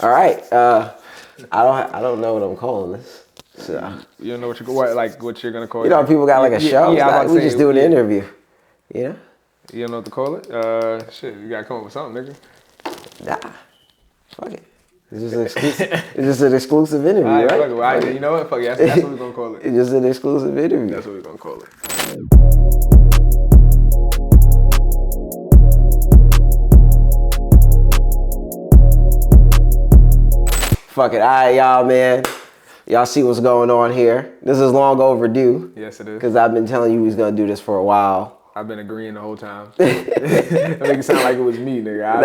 All right. I don't know what I'm calling this. So, You don't know what you're gonna call it? you know, people got like a show. Yeah, I was about to We say, just do an interview. You know? You don't know what to call it? Shit, you gotta come up with something, nigga. Nah. Fuck it. It's just an exclusive. It's just an exclusive interview, All right, right? fuck it. All right, you know what? Fuck it. That's what we're gonna call it. It's just an exclusive interview. That's what we're gonna call it. Fuck it. All right, y'all, man. Y'all see what's going on here. This is long overdue. Yes, it is. Because I've been telling you we was going to do this for a while. I've been agreeing the whole time. That make it sound like it was me, nigga.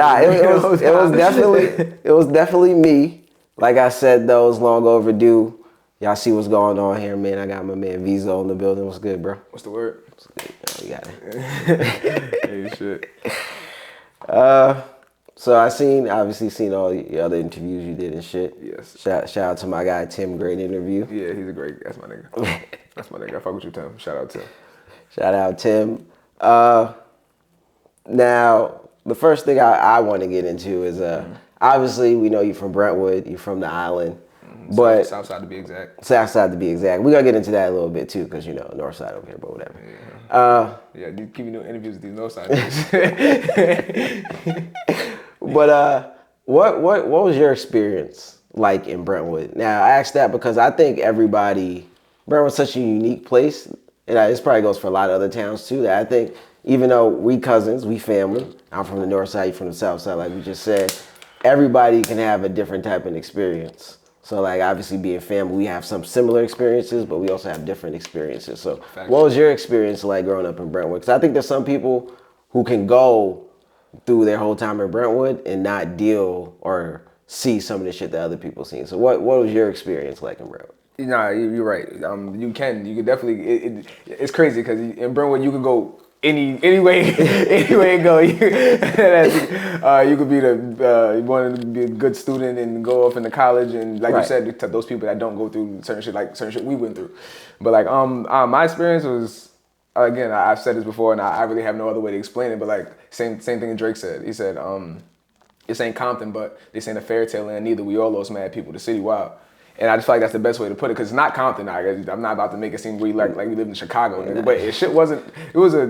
It was definitely me. Like I said, though, it's long overdue. Y'all see what's going on here, man. I got my man Veezo in the building. What's good, bro? What's the word? What's good? Oh, we got it. Hey, shit. So obviously seen all the other interviews you did and shit. Yes. Shout out to my guy Tim, great interview. Yeah, he's that's my nigga. That's my nigga. I fuck with you, Tim. Shout out Tim. Shout out Tim. Now, the first thing I want to get into is obviously we know you from Brentwood, you from the island, but Southside to be exact. Southside to be exact. We're gonna get into that a little bit too, because you know Northside over here, but whatever. Yeah, you keep me doing interviews with these Northside niggas. But what was your experience like in Brentwood? Now I asked that because I think Brentwood's such a unique place, and this probably goes for a lot of other towns too. That I think even though we cousins, we family. I'm from the north side, you from the south side, like we just said. Everybody can have a different type of experience. So like obviously being family, we have some similar experiences, but we also have different experiences. So what was your experience like growing up in Brentwood? Because I think there's some people who can go through their whole time in Brentwood and not deal or see some of the shit that other people seen. So what was your experience like in Brentwood? Nah, you're right. You can definitely. It's crazy because in Brentwood you can go any way you go. You could be you want to be a good student and go off into college and like you said, to those people that don't go through certain shit we went through. But like my experience was. Again, I've said this before, and I really have no other way to explain it. But like same thing that Drake said. He said, "This ain't Compton, but this ain't a fairy tale land neither. We all lost mad people. The city wild." And I just feel like that's the best way to put it, because it's not Compton. I'm not about to make it seem we like we live in Chicago, nigga. But shit wasn't. It was a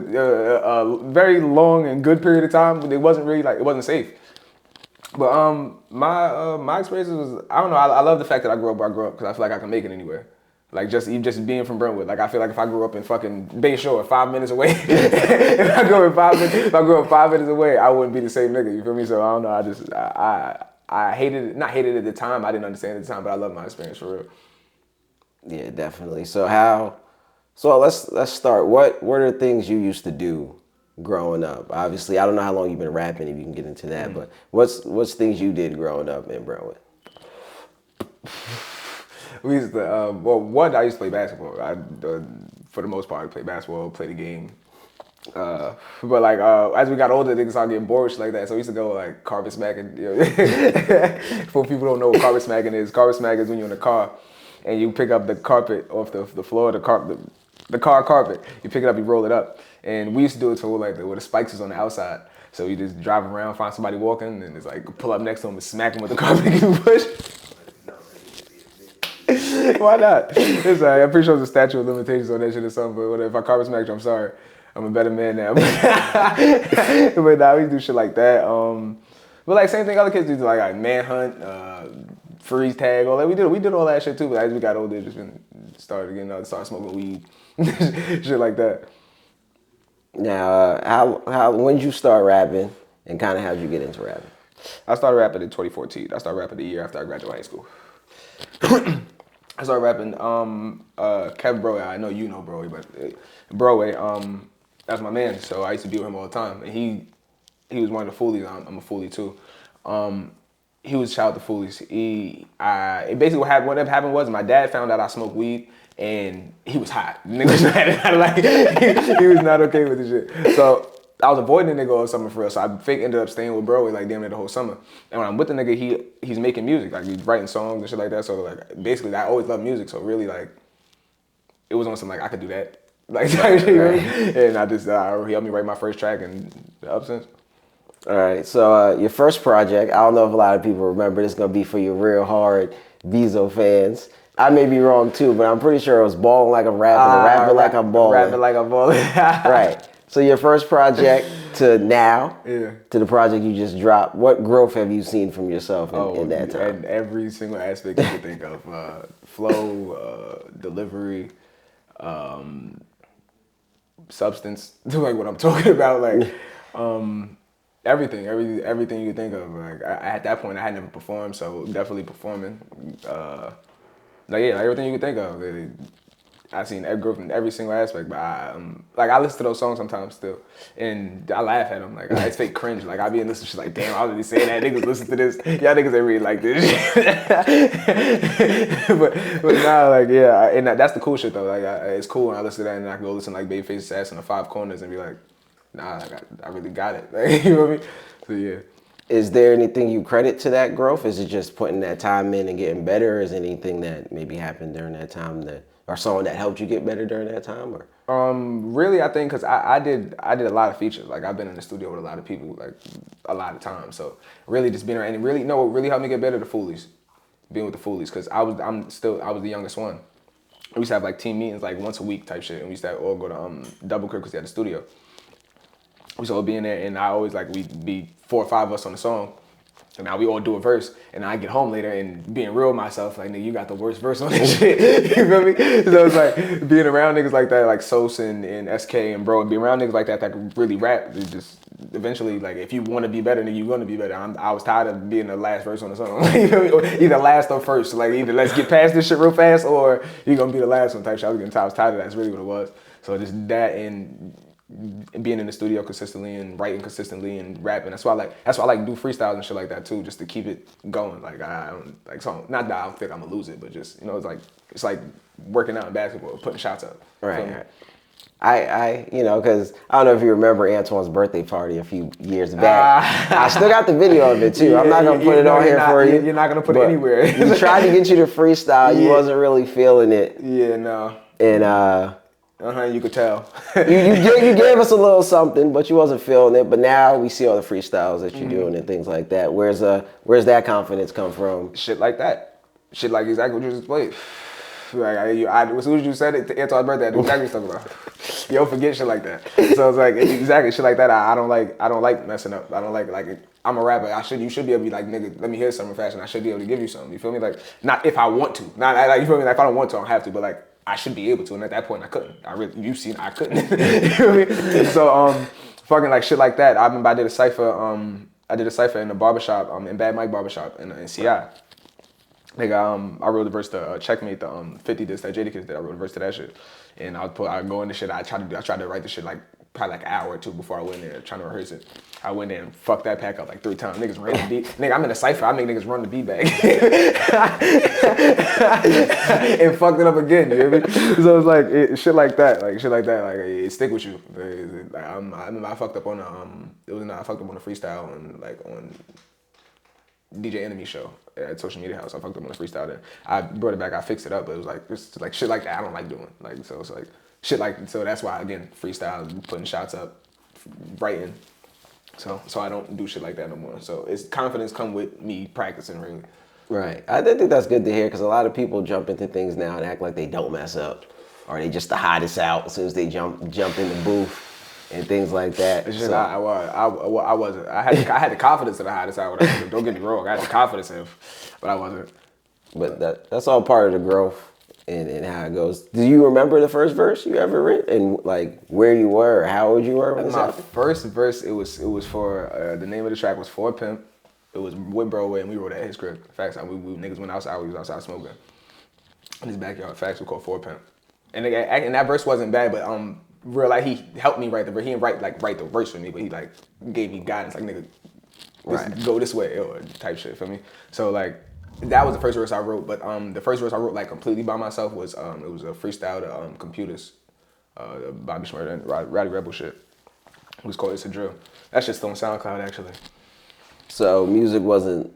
very long and good period of time, but it wasn't really it wasn't safe. But my experiences was, I don't know. I love the fact that I grew up where I grew up because I feel like I can make it anywhere. Like just being from Brentwood, like I feel like if I grew up in fucking Bayshore, 5 minutes away, if I grew up 5 minutes away, I wouldn't be the same nigga. You feel me? So I don't know. I hated it. Not hated it at the time. I didn't understand it at the time, but I love my experience for real. Yeah, definitely. So let's start. What are the things you used to do growing up? Obviously, I don't know how long you've been rapping. If you can get into that, but what's things you did growing up in Brentwood? We used to, I used to play basketball. For the most part, I play basketball, play the game. But like, as we got older, niggas started getting bored, shit like that. So we used to go like carpet smacking. You know? For people who don't know what carpet smacking is when you're in a car and you pick up the carpet off the floor, the car carpet. You pick it up, you roll it up. And we used to do it to where the spikes is on the outside. So you just drive around, find somebody walking, and it's like pull up next to them and smack them with the carpet and give push. Why not? I'm pretty sure there's a statute of limitations on that shit or something, but whatever. If I carpet smacked you, I'm sorry. I'm a better man now. But nah, we do shit like that. But like same thing other kids do, like manhunt, freeze tag, all that. We did all that shit too, but as we got older, just started smoking weed, shit like that. Now, when did you start rapping, and kind of how did you get into rapping? I started rapping in 2014. I started rapping the year after I graduated high school. I started rapping, Kev Broadway. I know you know Broadway, but Broadway, that's my man. So I used to be with him all the time. And he was one of the Foolies. I'm a Foolie too. He was shout out to Foolies. Basically what happened was my dad found out I smoked weed and he was hot. Nigga was he was not okay with the shit. So I was avoiding the nigga all summer for real, so I ended up staying with Broadway like damn near the whole summer. And when I'm with the nigga, he's making music, like he's writing songs and shit like that. So like basically, I always loved music. So really like, it was on some like I could do that, like right. And I just he helped me write my first track and up since. All right. So your first project, I don't know if a lot of people remember. This is gonna be for your real hard Veezo fans. I may be wrong too, but I'm pretty sure it was balling like I'm rapping or rapping like I'm balling. Rapping like I'm balling. Right. So your first project to now, Yeah. to the project you just dropped, what growth have you seen from yourself in that time? And every single aspect you could think of, flow, delivery, substance, like what I'm talking about, like everything you could think of. Like at that point, I had never performed, so definitely performing. Like everything you could think of. I've seen growth in every single aspect, but I listen to those songs sometimes still, and I laugh at them. Like it's fake cringe. Like I be in this shit like, damn, I was really saying that. Niggas listen to this. Y'all niggas ain't really like this. but nah, like yeah, and that's the cool shit though. Like it's cool when I listen to that, and I can go listen to like Babyface Assassin or Five Corners and be like, nah, I really got it. Like, you know what I mean? So yeah. Is there anything you credit to that growth? Is it just putting that time in and getting better? Or is anything that maybe happened during that time or someone that helped you get better during that time? Or Really, I think because I did a lot of features. Like I've been in the studio with a lot of people, like a lot of times. So really, just being around and really, no, what really helped me get better, the Foolies, being with the Foolies, because I was the youngest one. We used to have like team meetings like once a week type shit, and we used to all go to Double Creek because they had a studio. We used to all be in there, and I always like we'd be 4 or 5 of us on the song. And now we all do a verse, and I get home later and being real with myself, like, nigga, you got the worst verse on this shit. You feel me? So it's like being around niggas like that, like Sos and SK and Bro, being around niggas like that can really rap. It just eventually, like, if you want to be better, then you're gonna be better. I was tired of being the last verse on the song. You feel me? Or either last or first. Like either let's get past this shit real fast, or you're gonna be the last one type shit. I was getting tired. I was tired of that. That's really what it was. So just that and being in the studio consistently and writing consistently and rapping. That's why I like do freestyles and shit like that too, just to keep it going. Like I don't like so not that I don't think I'm gonna lose it, but just it's like working out in basketball, putting shots up. right. I because I don't know if you remember Antoine's birthday party a few years back. I still got the video of it too. I'm not gonna put it on here for you. You're not gonna put it anywhere. We tried to get you to freestyle. You wasn't really feeling it. Yeah, no. And you could tell. you gave us a little something, but you wasn't feeling it. But now we see all the freestyles that you're doing and things like that. Where's that confidence come from? Shit like that. Shit like exactly what you just played. Like as soon as you said it to Antoine's birthday, I knew exactly what you're talking about. You don't forget shit like that. So it's like exactly shit like that. I don't like messing up. I don't like I'm a rapper. You should be able to be like, nigga, let me hear something fast, and I should be able to give you something. You feel me? Like not if I want to. Not like you feel me? Like if I don't want to, I don't have to. But like I should be able to, and at that point I couldn't. I couldn't. You feel me? So fucking like shit like that. I remember I did a cipher in the barbershop, in Bad Mike barbershop in CI. Nigga, I wrote the verse to Checkmate, the 50 disc that Jadakiss did. I wrote the verse to that shit, and I go in the shit. I tried to write the shit like probably like an hour or two before I went there trying to rehearse it. I went there and fucked that pack up like 3 times. Niggas ran the beat. Nigga, I'm in a cipher. I make niggas run the beat back and fucked it up again. You hear me? So it's like shit like that. Like it stick with you. Like, I remember I fucked up on I fucked up on a freestyle on DJ Enemy show at Social Media House. I fucked up on the freestyle then. I brought it back, I fixed it up, but it was like it's like shit like that I don't like doing. Like so it's like shit like so that's why again, freestyle, putting shots up, writing. So I don't do shit like that no more. So it's confidence come with me practicing really. Right. I think that's good to hear because a lot of people jump into things now and act like they don't mess up. Or they just the hottest out as soon as they jump in the booth. And things like that. It's just, I wasn't. I had the confidence of the hottest out. Don't get me wrong. I had the confidence of, but I wasn't. But that's all part of the growth and how it goes. Do you remember the first verse you ever wrote and like where you were, or how old you were when this happened? First verse, it was for the name of the track was For Pimp. It was with Broadway, and we wrote it at his crib. Facts, we niggas went outside. We was outside smoking in his backyard. Facts, we called For Pimp, and that verse wasn't bad, but real like he helped me write the verse. He didn't write the verse for me, but he like gave me guidance, like nigga, go this way or type shit for me. So like that was the first verse I wrote, but the first verse I wrote like completely by myself was it was a freestyle to Computers, Bobby Shmurda and Rowdy Rebel shit. It was called It's a Drill. That shit's still on SoundCloud actually. So music wasn't.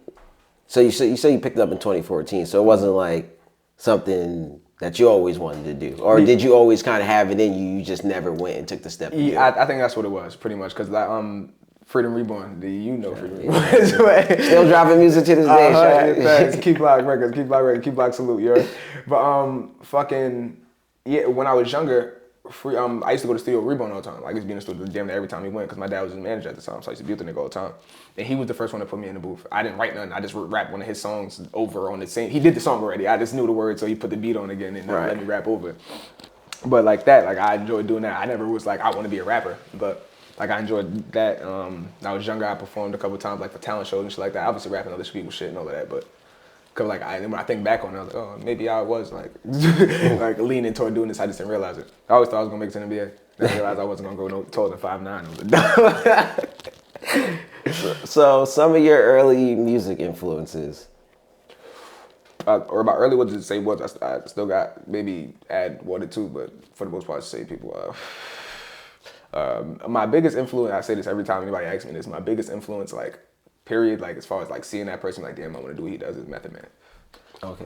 So you say you picked it up in 2014. So it wasn't like something that you always wanted to do, or did you always kind of have it in you? You just never went and took the step. Yeah, I think that's what it was, pretty much. Cause like Freedom Reborn. You know Freedom Reborn. Still dropping music to this day. Thanks. Keep Block Records. Keep Block Records. Keep Block Salute. You heard? But fucking yeah. When I was younger, I used to go to Studio Reborn all the time. Like, I used to be in the studio damn near every time he went because my dad was his manager at the time. So I used to be with the nigga all the time. And he was the first one to put me in the booth. I didn't write nothing. I just rapped one of his songs over on the same. He did the song already. I just knew the words, so he put the beat on again and let me rap over it. But like that, like I enjoyed doing that. I never was like I want to be a rapper, but like I enjoyed that. When I was younger, I performed a couple times like for talent shows and shit like that. Obviously rapping other people's shit and all of that, but cause like when I think back on it, I was like, oh, maybe I was like like leaning toward doing this. I just didn't realize it. I always thought I was gonna make it to the NBA. Then I realized I wasn't gonna go no taller than 5'9". So some of your early music influences. Or about early, what does it say? I still got maybe add one or two, but for the most part, I say people. My biggest influence, I say this every time anybody asks me this, my biggest influence, like, period, like, as far as, like, seeing that person, like, damn, I want to do what he does, is Method Man. Okay.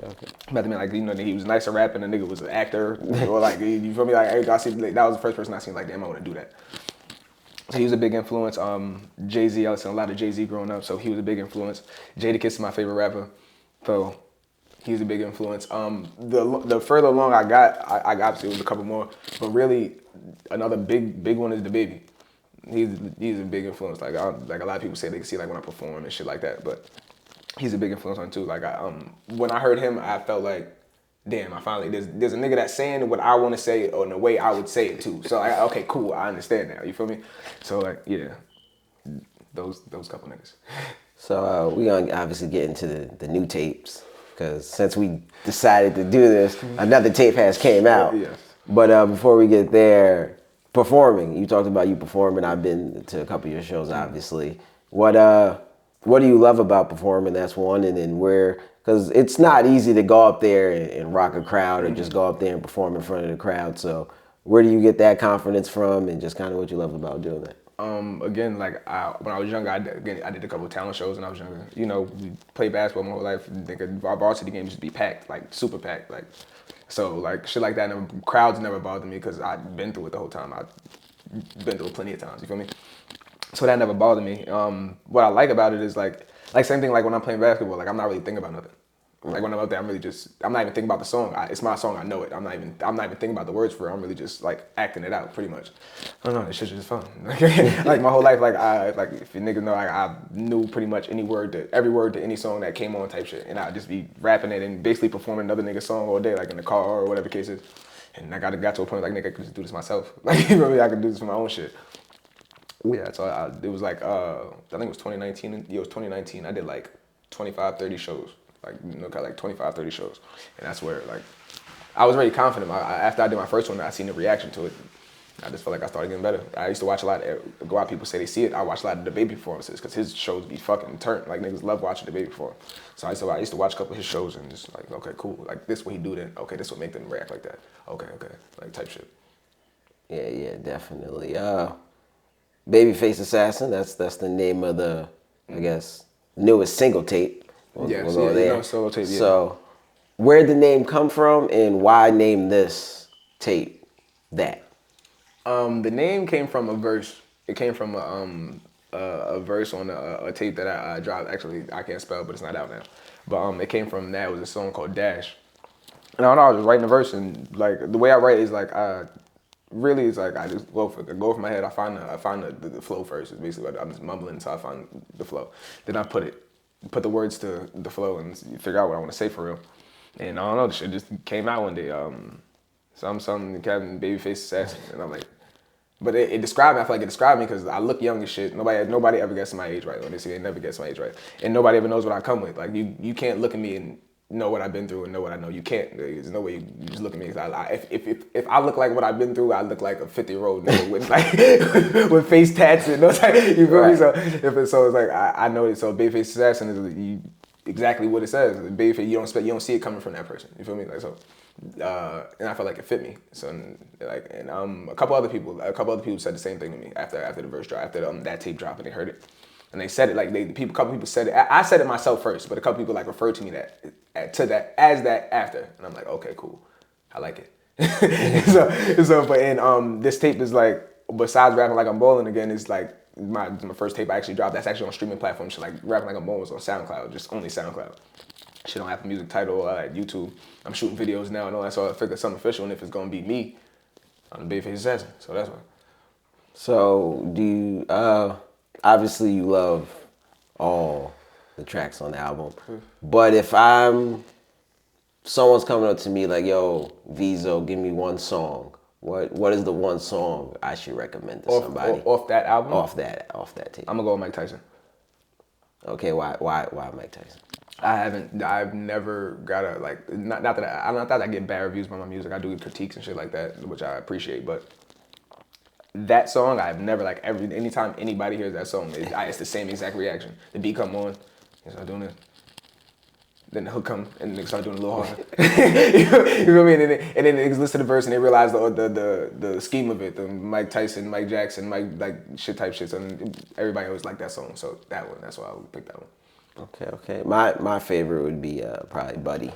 Method Man, like, you know, he was nice at rapping, the nigga was an actor, or, like, you feel me? Like, that was the first person I seen, like, damn, I want to do that. So he was a big influence. Jay-Z, I listened to a lot of Jay-Z growing up, so he was a big influence. Jadakiss is my favorite rapper, so he was a big influence. The further along I got obviously it was a couple more, but really another big one is the Baby. He's a big influence. Like a lot of people say they can see like when I perform and shit like that, but he's a big influence on too. Like when I heard him, I felt like, damn, I finally there's a nigga that's saying what I want to say or in the way I would say it too. So okay, cool, I understand now. You feel me? So like yeah, those couple niggas. So we gonna obviously get into the new tapes. Because since we decided to do this, another tape has came out. Yes. But before we get there, performing. You talked about you performing. I've been to a couple of your shows, obviously. What do you love about performing? That's one. And then where, because it's not easy to go up there and rock a crowd or just go up there and perform in front of the crowd. So where do you get that confidence from and just kind of what you love about doing that? Again, like when I was younger, I did a couple of talent shows when I was younger. You know, we played basketball my whole life. Our varsity games used to be packed, like super packed, like so like shit like that. And crowds never bothered me because I'd been through it the whole time. I'd been through it plenty of times. You feel me? So that never bothered me. What I like about it is like same thing like when I'm playing basketball. Like I'm not really thinking about nothing. Like when I'm out there, I'm not even thinking about the song. It's my song, I know it. I'm not even thinking about the words for it. I'm really just like acting it out, pretty much. I don't know, this shit's just fun. Like my whole life, like if you niggas know, I knew pretty much every word to any song that came on type shit, and I'd just be rapping it and basically performing another nigga's song all day, like in the car or whatever the case is. And I got to a point like nigga, I could just do this myself. Like you know, I could do this for my own shit. Yeah, so it was like I think it was 2019. Yeah, it was 2019. I did like 25, 30 shows. Like, you know, got like 25, 30 shows. And that's where, like, I was very confident. After I did my first one, I seen the reaction to it. I just felt like I started getting better. I used to watch a lot of people say they see it. I watch a lot of the Baby performances because his shows be fucking turned. Like, niggas love watching the Baby perform. So I used to watch a couple of his shows and just like, okay, cool. Like, this what he do then. Okay, this what make them react like that. Okay. Like, type shit. Yeah, definitely. Babyface Assassin, that's the name of the, I guess, newest single tape. Solo tape, yeah. So, where'd the name come from, and why name this tape that? The name came from a verse. It came from a verse on a tape that I dropped. Actually, I can't spell, but it's not out now. But it came from that. It was a song called Dash. And I don't know, I was just writing a verse, and like the way I write is like really it's like I just go from my head. I find the flow first. It's basically what I'm just mumbling until I find the flow. Then I put the words to the flow and figure out what I want to say for real. And I don't know, the shit just came out one day. Some Kevin Babyface Assassin, and I'm like, but it described me. I feel like it described me because I look young as shit. Nobody ever gets my age right. When they say they never gets my age right, and nobody ever knows what I come with. Like you can't look at me and know what I've been through and know what I know. You can't. There's no way you just look at me. If I look like what I've been through, I look like a 50-year-old nigga with like with face tats and those type. You feel me? So it's like I know it. So Babyface Assassin is exactly what it says. Babyface, you don't see it coming from that person. You feel me? Like so. And I felt like it fit me. So like, and a couple other people said the same thing to me after the verse drop, after that tape dropped, and they heard it, and they said it like a couple people said it. I said it myself first, but a couple people like referred to me as that after, and I'm like, okay, cool, I like it. so but this tape is like, besides rapping like I'm balling again, it's like my first tape I actually dropped. That's actually on streaming platforms. Like Rapping Like a Mole was on SoundCloud, just only SoundCloud. Shit on Apple Music, Tidal, YouTube. I'm shooting videos now and all that, so I figured something official. And if it's gonna be me, I'm the Babyface Assassin. So that's why. So do you? Obviously, you love all the tracks on the album, but if someone's coming up to me like, "Yo, Veezo, give me one song." What is the one song I should recommend to somebody Off that album? off that tape? I'm gonna go with Mike Tyson. Okay, why Mike Tyson? I've never got a, like, not that I get bad reviews by my music. I do critiques and shit like that, which I appreciate, but that song, I've never, like, anytime anybody hears that song, it's the same exact reaction. The beat come on, you start doing it. Then the hook come and niggas start doing it a little harder. You feel me? And then niggas listen to the verse and they realize the scheme of it, the Mike Tyson, Mike Jackson, Mike, like, shit type shit. So everybody always liked that song. So that one, that's why I would pick that one. Okay. My favorite would be probably Buddy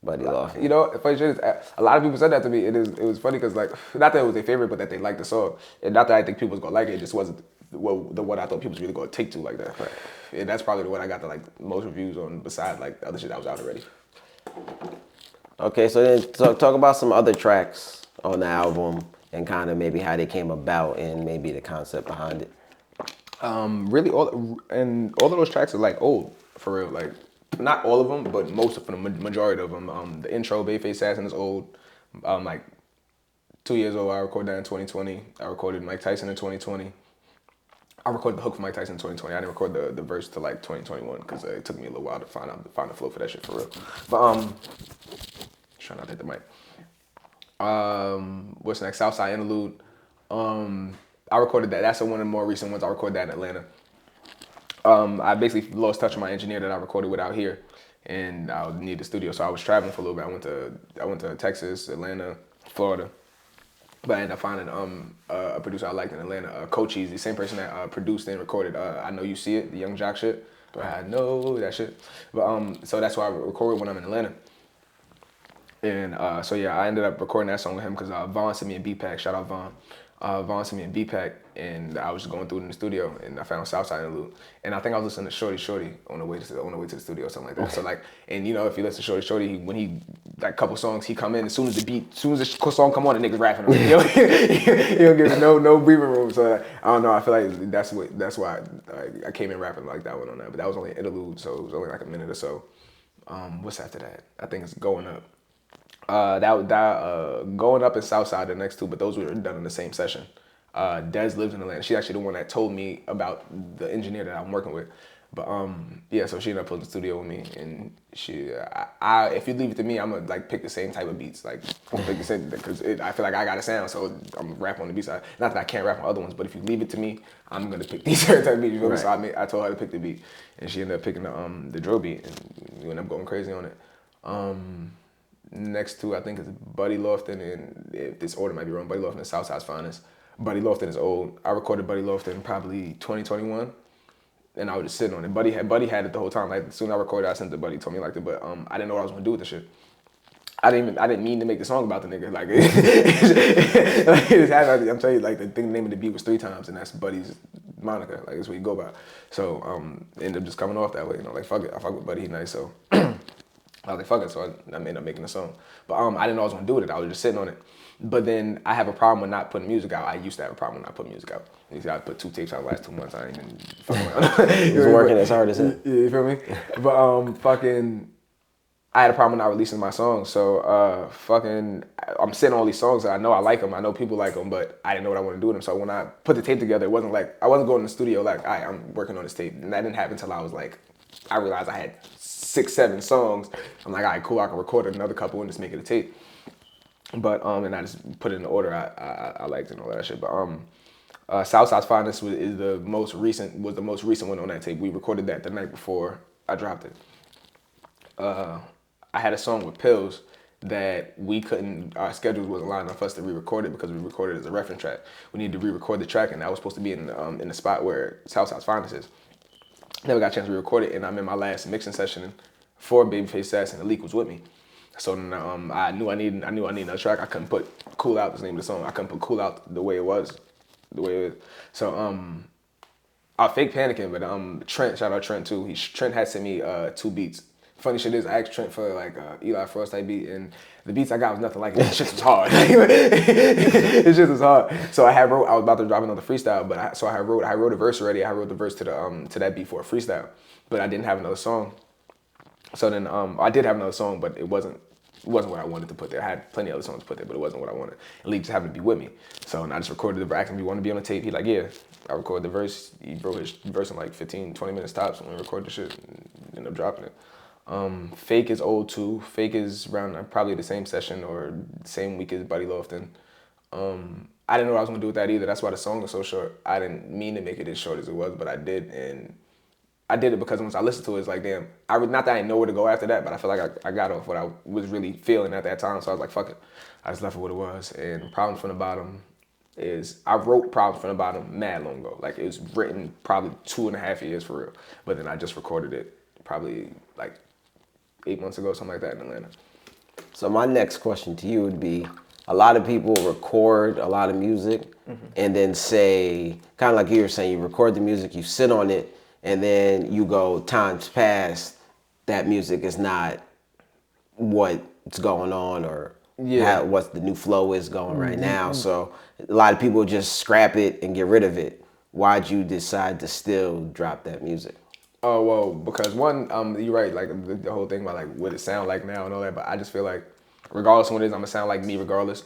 Lofton. You know, funny shit is, a lot of people said that to me. It was funny because, like, not that it was their favorite, but that they liked the song. And not that I think people was gonna like it. It just wasn't what I thought people was really gonna take to like that. Right. And that's probably the one I got the, like, most reviews on, besides, like, the other shit that was out already. Okay, so then talk about some other tracks on the album and kind of maybe how they came about and maybe the concept behind it. Really, all of those tracks are, like, old, for real. Like, not all of them, but most of them, majority of them. The intro, Babyface Assassin, is old. Like 2 years old. I recorded that in 2020. I recorded Mike Tyson in 2020. I recorded the hook for Mike Tyson in 2020. I didn't record the verse till, like, 2021 because it took me a little while to find the flow for that shit, for real. But trying not to hit the mic. What's next? Southside Interlude. I recorded that. That's one of the more recent ones. I recorded that in Atlanta. I basically lost touch with my engineer that I recorded with out here, and I needed a studio, so I was traveling for a little bit. I went to Texas, Atlanta, Florida, but I ended up finding a producer I liked in Atlanta, Cochise, the same person that produced and recorded I Know You See It, the Young Jock shit. I know that shit. But so that's why I recorded when I'm in Atlanta. And so yeah, I ended up recording that song with him because Vaughn sent me a beat pack. Shout out Vaughn. Vaughn sent me a beat pack, and I was just going through it in the studio, and I found Southside Interlude. And I think I was listening to Shorty on the way to the studio or something like that. So, like, and you know, if you listen to Shorty, when he, like, couple songs, he come in as soon as the song come on, the niggas rapping. He don't give no breathing room. So I don't know. I feel like that's why I came in rapping like that one on that. But that was only an interlude, so it was only like a minute or so. What's after that? I think it's Going Up. Going Up and Southside, the next two, but those were done in the same session. Des lives in Atlanta. She's actually the one that told me about the engineer that I'm working with. But yeah, so she ended up putting the studio with me, and if you leave it to me, I'm gonna, like, pick the same type of beats, like, pick the same, because I feel like I got a sound, so I'm gonna rap on the beats. Not that I can't rap on other ones, but if you leave it to me, I'm gonna pick these certain type of beats. You feel me? So I told her to pick the beat, and she ended up picking the drill beat, and we ended up going crazy on it. Next two, I think, is Buddy Lofton, and if this order might be wrong, Buddy Lofton is Southside's finest. Buddy Lofton is old. I recorded Buddy Lofton probably 2021, and I was just sitting on it. Buddy had it the whole time. Like, as soon as I recorded, I sent it to Buddy, told me he liked it, but I didn't know what I was gonna do with the shit. I didn't mean to make the song about the nigga. Like, like, it just happened. I'm telling you, like, the name of the beat was 3 times, and that's Buddy's moniker. Like, that's what you go by. So ended up just coming off that way. You know, like, fuck it. I fuck with Buddy. He nice. So I was like, fuck it. So I ended up making a song. But I didn't know I was gonna do with it. I was just sitting on it. But then I have a problem with not putting music out. I used to have a problem with not putting music out. You see, I put 2 tapes out the last 2 months. I ain't even fucking around. It's working as hard as it. Yeah, you feel me? But I had a problem with not releasing my songs. So I'm sitting on all these songs and I know I like them. I know people like them, but I didn't know what I want to do with them. So when I put the tape together, it wasn't like, I wasn't going to the studio like, all right, I'm working on this tape. And that didn't happen until I was like, I realized I had 6, 7 songs. I'm like, all right, cool, I can record another couple and just make it a tape. But and I just put it in the order I liked and all that shit. But Southside's Finest was the most recent one on that tape. We recorded that the night before I dropped it. I had a song with Pills that our schedules wasn't lining up for us to re-record it because we recorded it as a reference track. We needed to re-record the track, and that was supposed to be in the spot where Southside's Finest is. Never got a chance to re-record it, and I'm in my last mixing session for Babyface Assassin. The leak was with me. So then I knew I needed another track. I couldn't put Cool Out, the name of the song. I couldn't put Cool Out the way it was, So Fake Panicking, but Trent, shout out Trent too. Trent had sent me 2 beats. Funny shit is, I asked Trent for like Eli Frost type beat, and the beats I got was nothing like it. This shit was hard. This shit was hard. So I was about to drop another freestyle, but I wrote a verse already. I wrote the verse to the to that beat for a freestyle, but I didn't have another song. So then I did have another song, but it wasn't what I wanted to put there. I had plenty of other songs to put there, but it wasn't what I wanted. And Lee just happened to be with me. So and I just recorded the verse. You want to be on the tape? He like, yeah. I recorded the verse. He wrote his verse in like 15, 20 minutes tops when we recorded the shit and ended up dropping it. Fake is old too. Fake is around probably the same session or same week as Buddy Lofton. I didn't know what I was gonna do with that either. That's why the song was so short. I didn't mean to make it as short as it was, but I did, and I did it because once I listened to it, it's like, damn. Not that I didn't know where to go after that, but I feel like I got off what I was really feeling at that time. So I was like, fuck it. I just left it what it was. And Problems from the Bottom is, I wrote Problems from the Bottom mad long ago. Like, it was written probably 2.5 years for real. But then I just recorded it probably like 8 months ago, something like that in Atlanta. So my next question to you would be, a lot of people record a lot of music and then say, kind of like you were saying, you record the music, you sit on it, and then you go, times past, that music is not what's going on or what the new flow is going right now. So a lot of people just scrap it and get rid of it. Why'd you decide to still drop that music? Oh, well, because one, you're right, like the whole thing about like what it sound like now and all that, but I just feel like regardless of what it is, I'm gonna sound like me regardless.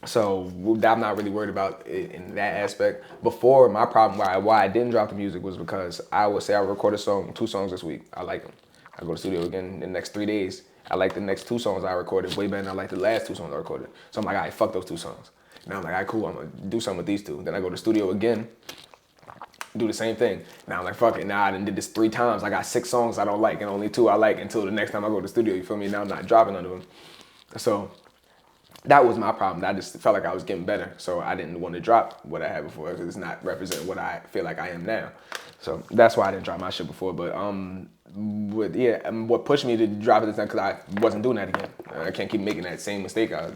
So I'm not really worried about it in that aspect. Before, my problem why I didn't drop the music was because I would say I would record 2 songs this week. I like them. I go to the studio again in the next 3 days. I like the next 2 songs I recorded way better than I like the last 2 songs I recorded. So I'm like, all right, fuck those 2 songs. Now I'm like, all right, cool, I'm gonna do something with these 2. Then I go to the studio again, do the same thing. Now I'm like, fuck it, now I done did this 3 times. I got 6 songs I don't like and only 2 I like until the next time I go to the studio, you feel me? Now I'm not dropping none of them. So that was my problem. I just felt like I was getting better. So I didn't want to drop what I had before because it's not representing what I feel like I am now. So that's why I didn't drop my shit before. But what pushed me to drop it this time, because I wasn't doing that again. I can't keep making that same mistake. I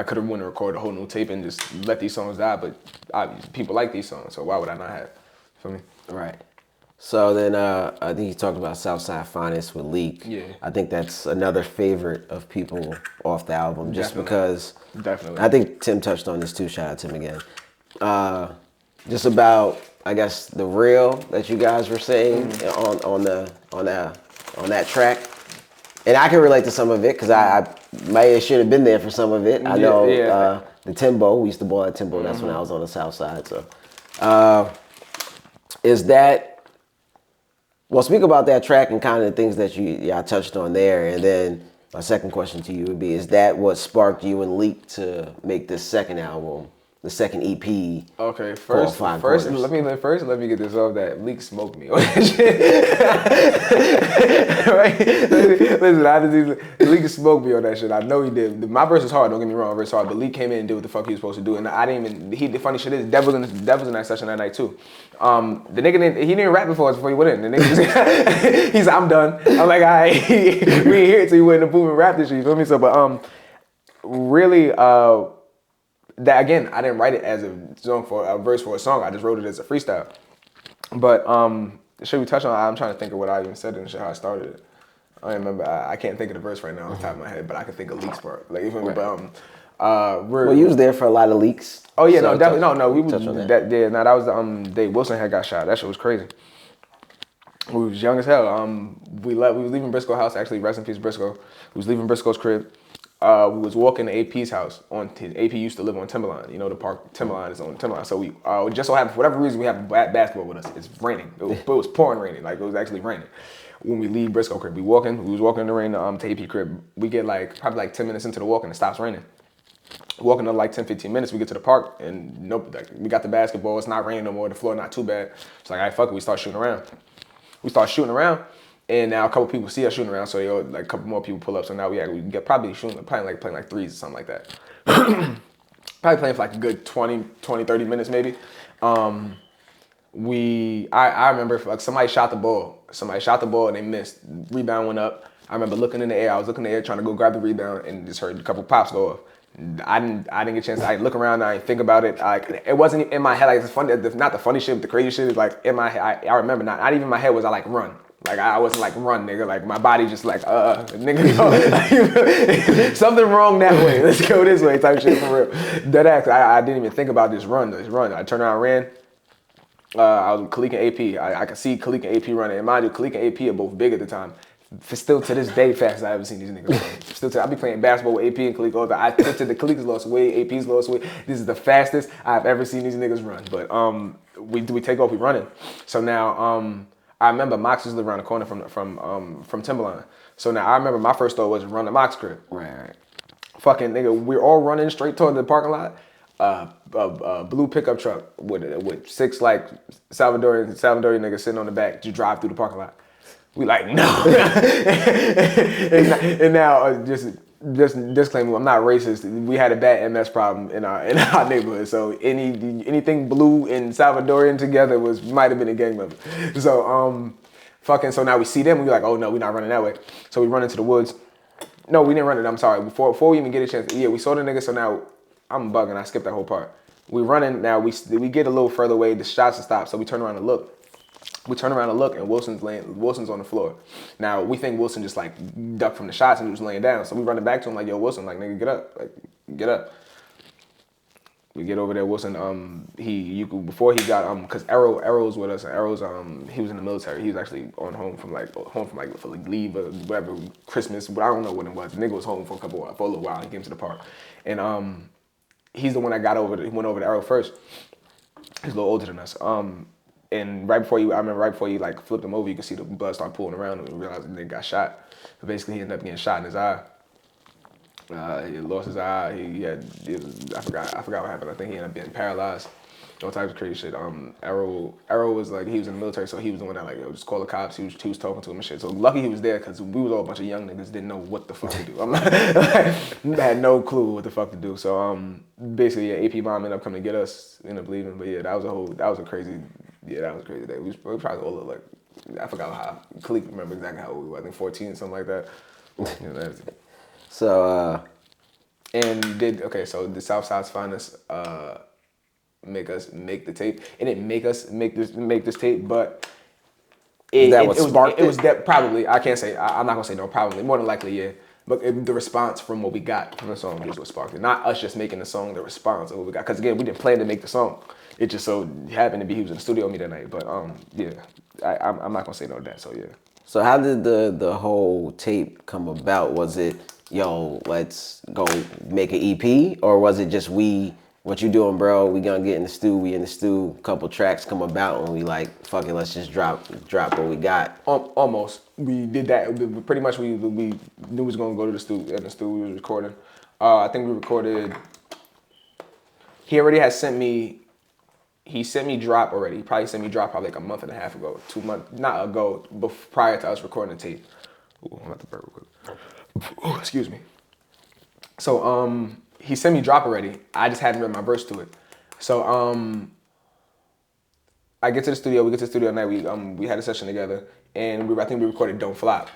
could have wanted to record a whole new tape and just let these songs die, but people like these songs, so why would I not have? Feel me? Right. So then I think you talked about Southside Finest with Leak. Yeah. I think that's another favorite of people off the album, just because. Definitely. I think Tim touched on this too. Shout out to him again. Just about, I guess, the real that you guys were saying on that track, and I can relate to some of it because I might should have been there for some of it. I know the Timbo. We used to ball at Timbo. That's when I was on the South Side. So, is that? Well, speak about that track and kind of the things that y'all touched on there, and then my second question to you would be: is that what sparked you and Leak to make this second album, the second EP? Okay, first let me get this off that Leak smoked me on that shit. Right? Listen, Leak smoked me on that shit. I know he did. My verse was hard. Don't get me wrong, my verse was hard. But Leak came in and did what the fuck he was supposed to do, and I didn't even. The funny shit is, Dev was in that session that night too. The nigga he didn't rap before he went in. The nigga he's I'm done. I'm like, all right, we ain't here till you went in the booth and rap this shit. You feel me? So, but really. That again, I didn't write it as a verse for a song. I just wrote it as a freestyle. But should we touch on? I'm trying to think of what I even said and how I started it. I don't remember. I can't think of the verse right now on the top of my head, but I can think of Leak's part. Like you feel me? But well, you was there for a lot of leaks. Oh yeah, so no, definitely, no. We was that. Yeah, no, that was the day Wilson had got shot. That shit was crazy. We was young as hell. We was leaving Briscoe house. Actually, rest in peace, Briscoe. We was leaving Briscoe's crib. We was walking to AP's house. AP used to live on Timberline. You know, the park Timberline is on Timberline. So we just so happened, for whatever reason, we have basketball with us. It's raining. It was pouring raining. Like, it was actually raining. When we leave Briscoe crib, we was walking in the rain to AP crib. We get probably 10 minutes into the walk and it stops raining. Walking another 10, 15 minutes, we get to the park and nope, we got the basketball. It's not raining no more. The floor not too bad. It's like, all right, fuck it. We start shooting around. And now a couple people see us shooting around, so a couple more people pull up. So now we get probably playing threes or something like that. Probably playing for a good 20, 30 minutes maybe. I remember somebody shot the ball. And they missed. Rebound went up. I remember looking in the air. I was looking in the air trying to go grab the rebound and just heard a couple pops go off. I didn't get a chance. I look around. I think about it. It wasn't in my head. Like it's funny. Not the funny shit, but the crazy shit is like in my head. I remember not even in my head was I like run. Like I wasn't like run, nigga. Like my body just like nigga go. Something wrong that way. Let's go this way type shit for real. Dead ass. I didn't even think about this run. I turned around, ran. I was Khalik and AP. I could see Khalik and AP running. And mind you, Khalik and AP are both big at the time. Still to this day, fast as I haven't seen these niggas run. I be playing basketball with AP and Khalik all the time. I think that the Khalik's lost weight, AP's lost weight. This is the fastest I've ever seen these niggas run. But we take off, we running. So now I remember Mox was around the corner from Timberline. So now I remember my first thought was run to Mox crib. Right. Fucking nigga, we're all running straight toward the parking lot. Blue pickup truck with 6 like Salvadorian niggas sitting on the back to drive through the parking lot. We like no, and now just disclaimer, I'm not racist. We had a bad MS problem in our neighborhood, so anything blue and Salvadorian together might have been a gang member. So so now we see them, we be like, oh no, we're not running that way. So we run into the woods. No, we didn't run it. I'm sorry. Before we even get a chance, we saw the nigga. So now I'm bugging. I skipped that whole part. We running now. We get a little further away. The shots have stopped. So we turn around and look. And Wilson's on the floor. Now we think Wilson just like ducked from the shots and he was laying down. So we run it back to him like, yo, Wilson, like nigga, get up, like get up. We get over there, Wilson. Before he got because Arrow was with us, and Arrow's he was in the military. He was actually home from for leave or whatever, Christmas, but I don't know what it was. The nigga was home for a little while. He came to the park, and he's the one that he went over to Arrow first. He's a little older than us. And right before you like flipped him over, you could see the blood start pooling around, and we realized the nigga got shot. So basically, he ended up getting shot in his eye. He lost his eye. I forgot what happened. I think he ended up being paralyzed. All types of crazy shit. Arrow was like, he was in the military, so he was the one that like, yo, just call the cops. He was talking to him and shit. So lucky he was there, because we was all a bunch of young niggas, didn't know what the fuck to do. Had no clue what the fuck to do. So basically, AP mom ended up coming to get us, ended up leaving. But yeah, that was a crazy day. We probably all look like, I forgot how, Khalik remember exactly how old we were. I think 14, something like that. So so the Southside's finest make us make the tape. It didn't make us make this tape, but it was probably, I can't say, I'm not gonna say no, probably, more than likely, yeah. But the response from what we got from the song was what sparked it. Not us just making the song, the response of what we got. Because again, we didn't plan to make the song. It just so happened to be he was in the studio with me that night. But yeah, I'm not gonna say no to that. So yeah. So how did the whole tape come about? Was it, yo, let's go make an EP, or was it just what you doing, bro? We gonna get in the stew. We in the stew. Couple tracks come about, and we like, fuck it, let's just drop what we got. Almost. We did that. Pretty much. We knew we was gonna go to the stew. In the stew, we was recording. I think we recorded. He already had sent me. He sent me drop already. He probably sent me drop probably like a month and a half ago, 2 months, not ago, but prior to us recording the tape. Ooh, I'm about to burp real quick. Oh, excuse me. So he sent me drop already. I just hadn't read my verse to it. So I get to the studio. We get to the studio at night. We had a session together, and I think we recorded "Don't Flop."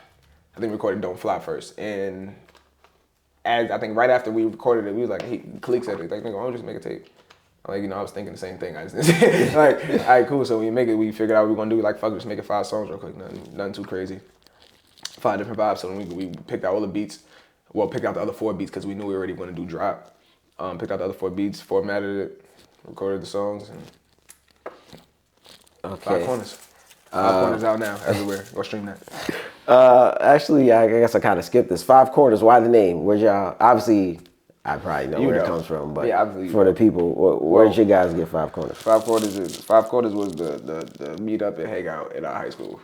I think we recorded "Don't Flop" first, and I think right after we recorded it, we was like, Khalik said, like, "Nigga, why don't we just make a tape?" I'm like, I was thinking the same thing. I just didn't say it. Like, all right, cool. So we figured out what we gonna do. Like, fuck, just make it 5 songs real quick. Nothing too crazy. 5 different vibes. So we picked out all the beats. Well, picked out the other 4 beats because we knew we were already going to do drop. Picked out the other 4 beats, formatted it, recorded the songs, and okay. 5 corners. 5 corners out now, everywhere. Go stream that. Actually, I guess I kind of skipped this. 5 Quarters, why the name? Where'd y'all, obviously, I probably know where it comes from, but yeah, for the people, where'd you guys get 5 Corners? 5 Quarters was the meet up and hang out in our high school.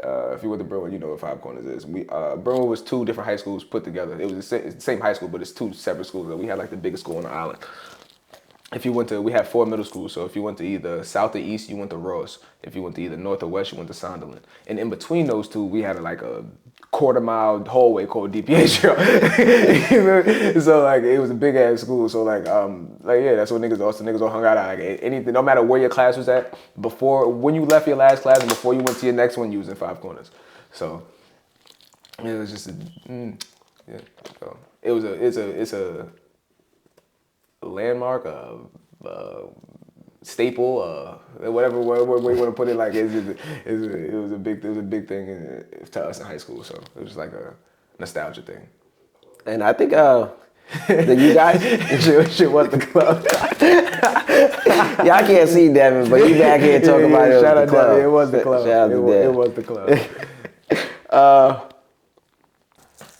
If you went to Brentwood, you know what 5 Corners is. Brentwood was 2 different high schools put together. It was the same high school, but it's 2 separate schools. We had like the biggest school on the island. We had 4 middle schools. So if you went to either South or East, you went to Ross. If you went to either North or West, you went to Sunderland. And in between those 2, we had like a quarter-mile hallway called DPH. So like it was a big ass school. So like yeah, that's what niggas all hung out at. Like anything, no matter where your class was at, when you left your last class and before you went to your next one, you was in 5 Corners. So it was just yeah. So it's a landmark, staple, whatever way you want to put it. Like it was a big thing to us in high school. So it was like a nostalgia thing. And I think that you guys, shit was the club. y'all can't see Devin, but you back here talking about it. Shout out the club. Devin. It was the club. Shout out to Devin. It was the club.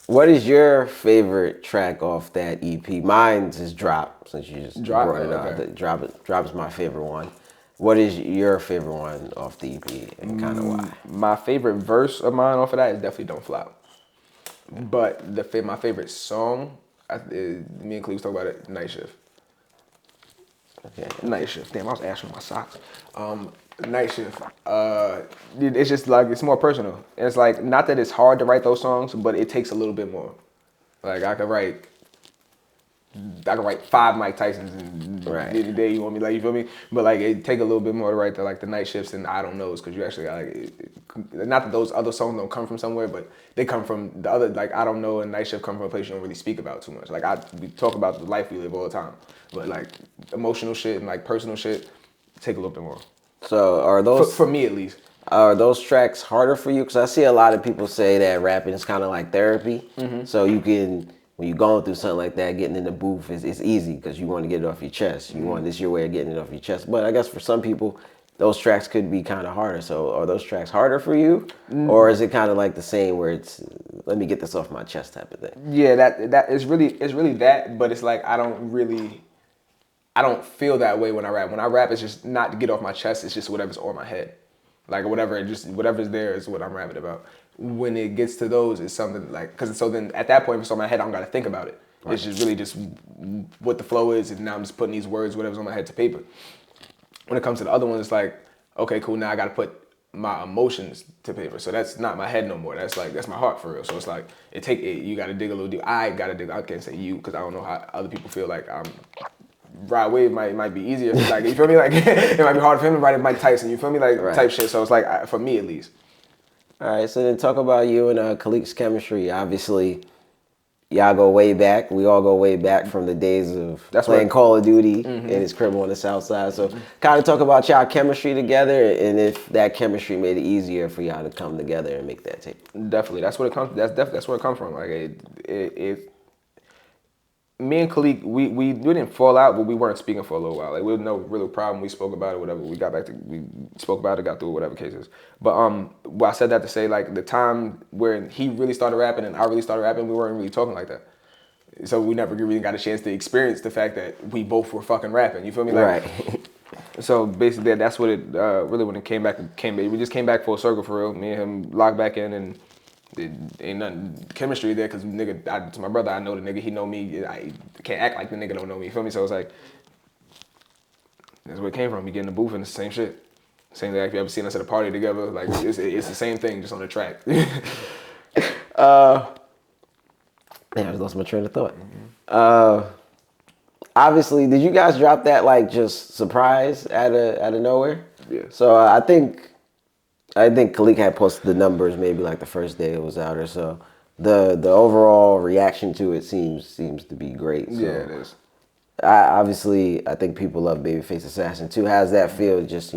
What is your favorite track off that EP? Mine's is Drop, since you just Drop, brought it okay. up. Drop is my favorite one. What is your favorite one off the EP and kind of why? My favorite verse of mine off of that is definitely Don't Flop. But my favorite song, me and Cleve talk about it, Night Shift. Okay. Night Shift. Damn, I was asking my socks. Night Shift. It's just like, it's more personal. And it's like, not that it's hard to write those songs, but it takes a little bit more. Like I could write 5 Mike Tysons in the day you want me, like, you feel me? But like it take a little bit more to write the Night Shifts and I Don't Knows, because you actually got not that those other songs don't come from somewhere, but they come from the other, like I Don't Know and Night Shift come from a place you don't really speak about too much. Like we talk about the life we live all the time, but like emotional shit and like personal shit take a little bit more. So are those, for me at least, are those tracks harder for you? Because I see a lot of people say that rapping is kind of like therapy. Mm-hmm. So you can, when you're going through something like that, getting in the booth it's easy because you want to get it off your chest. You want, this your way of getting it off your chest. But I guess for some people, those tracks could be kind of harder. So are those tracks harder for you? Or is it kind of like the same where it's, let me get this off my chest type of thing? Yeah, that is really that, but it's like I don't feel that way when I rap. When I rap, it's just not to get off my chest. It's just whatever's on my head. Like whatever's there is what I'm rapping about. When it gets to those, it's something like, because so then at that point, if it's on my head, I don't got to think about it. Right. It's just really just what the flow is, and now I'm just putting these words, whatever's on my head, to paper. When it comes to the other ones, it's like, okay, cool, now I got to put my emotions to paper. So that's not my head no more. That's my heart for real. So it's like, you got to dig a little deep. I can't say you, because I don't know how other people feel. Like Ride Wave might be easier. Like, you feel me? Like it might be hard for him to write Mike Tyson. You feel me? Like type shit. So it's like, for me at least. All right. So then talk about you and Khalik's chemistry. Obviously, y'all go way back. We all go way back from the days of playing Call of Duty in his crib on the Southside. So kind of talk about y'all chemistry together, and if that chemistry made it easier for y'all to come together and make that tape. Definitely. That's what it comes. That's where it comes from. Like me and Khalik, we didn't fall out, but we weren't speaking for a little while. Like, we had no real problem. We spoke about it, whatever. We spoke about it, got through it, whatever cases. But well, I said that to say, like, the time where he really started rapping and I really started rapping, we weren't really talking like that. So we never really got a chance to experience the fact that we both were fucking rapping. You feel me? Like, right. So basically, that's what it really, when it came back. We just came back full circle for real. Me and him locked back in, and it ain't nothing chemistry there, because nigga, to my brother, I know the nigga, he know me. I can't act like the nigga don't know me. You feel me? So it's like, that's where it came from. You get in the booth and it's the same shit. Same thing. If you ever seen us at a party together, like it's the same thing, just on the track. I just lost my train of thought. Obviously, did you guys drop that like just surprise out of nowhere? Yeah. So I think Khalik had posted the numbers maybe like the first day it was out or so. The overall reaction to it seems to be great. So Yeah, it is. I think people love Babyface Assassin too. How's that feel? Just,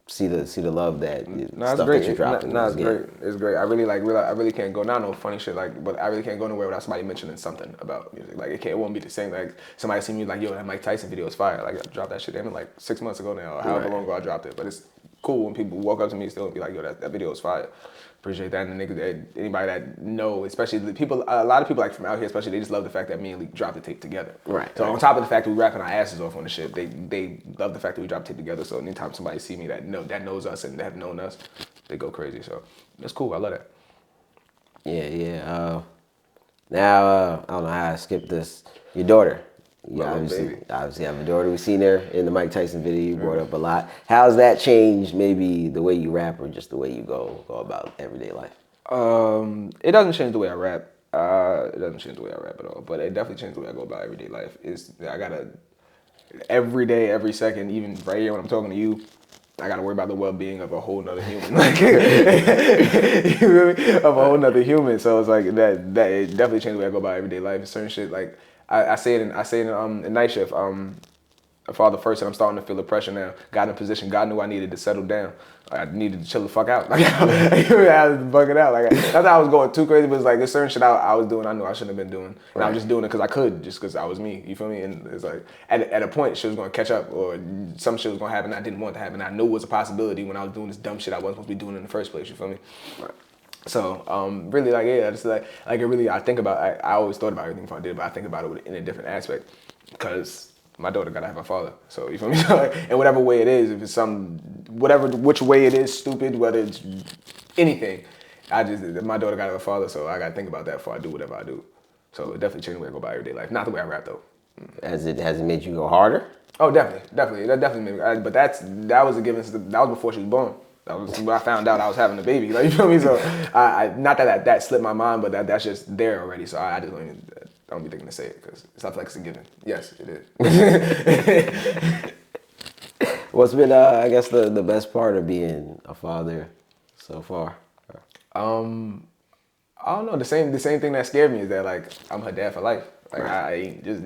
see the love that stuff great. that you dropped. It's great. It's great. I really can't go now. No funny shit. Like, but I really can't go nowhere without somebody mentioning something about music. Like, it won't be the same. Like, somebody see me like, yo, that Mike Tyson video is fire. Like, I dropped that shit in like 6 months ago now, or however long ago I dropped it. But it's cool when people walk up to me still and be like, yo, that video is fire. Appreciate that. And anybody that know, especially the people, a lot of people like from out here, especially, they just love the fact that me and Lee dropped the tape together. Right. So on top of the fact that we rapping our asses off on the shit, they love the fact that we dropped the tape together. So anytime somebody see me that knows us and have known us, they go crazy. So that's cool. I love that. Yeah. Now I don't know how I skipped this. Your daughter. You obviously have a daughter. We've seen her in the Mike Tyson video. You brought up a lot. How's that changed maybe the way you rap or just the way you go about everyday life? It doesn't change the way I rap. It doesn't change the way I rap at all. But it definitely changed the way I go about everyday life. I gotta, every day, every second, even right here when I'm talking to you, I gotta worry about the well-being of a whole nother human. Like, you feel me? Of a whole nother human. So it's like that it definitely changed the way I go about everyday life. Certain shit, like, I say it in night shift. A father first, and I'm starting to feel the pressure now. Got in a position. God knew I needed to settle down. I needed to chill the fuck out. Like I was bugging out. Like not that I was going too crazy, but it's like there's certain shit I was doing. I knew I shouldn't have been doing, and I'm just doing it because I could, just because I was me. You feel me? And it's like at a point, shit was gonna catch up, or some shit was gonna happen I didn't want to happen. I knew it was a possibility when I was doing this dumb shit I wasn't supposed to be doing in the first place. You feel me? So really, like, yeah, just like it really. I think about. I always thought about everything if I did, but I think about it in a different aspect, because my daughter gotta have a father. So you feel me? And whatever way it is, if it's which way it is, stupid, whether it's anything, my daughter gotta have a father. So I gotta think about that before I do whatever I do. So it definitely changed the way I go about everyday life. Not the way I rap though. Has it made you go harder? Oh, definitely. That definitely made me. But that was a given. That was before she was born. That was when I found out I was having a baby. Like, you feel me? So I not that slipped my mind, but that's just there already. So I just don't be thinking to say it because it's not like it's a given. Yes, it is. What's been, I guess, the best part of being a father so far? I don't know. The same thing that scared me is that, like, I'm her dad for life. Like, I ain't just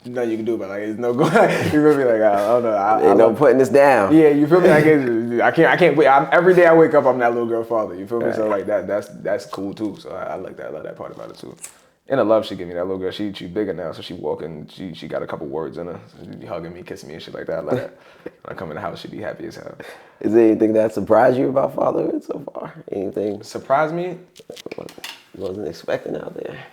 nothing you can do about it. Like, it's no going. You feel me? Like, I don't know. Ain't no putting this down. Yeah, you feel me? I can't wait. Every day I wake up, I'm that little girl father. You feel me? So like that's cool too. So I like that. I love that part about it too. And the love she give me, that little girl, she bigger now, so she walking, she got a couple words in her. So she be hugging me, kissing me and shit like that. I love that. When I come in the house, she be happy as hell. Is there anything that surprised you about fatherhood so far? Anything surprised me? You wasn't expecting out there?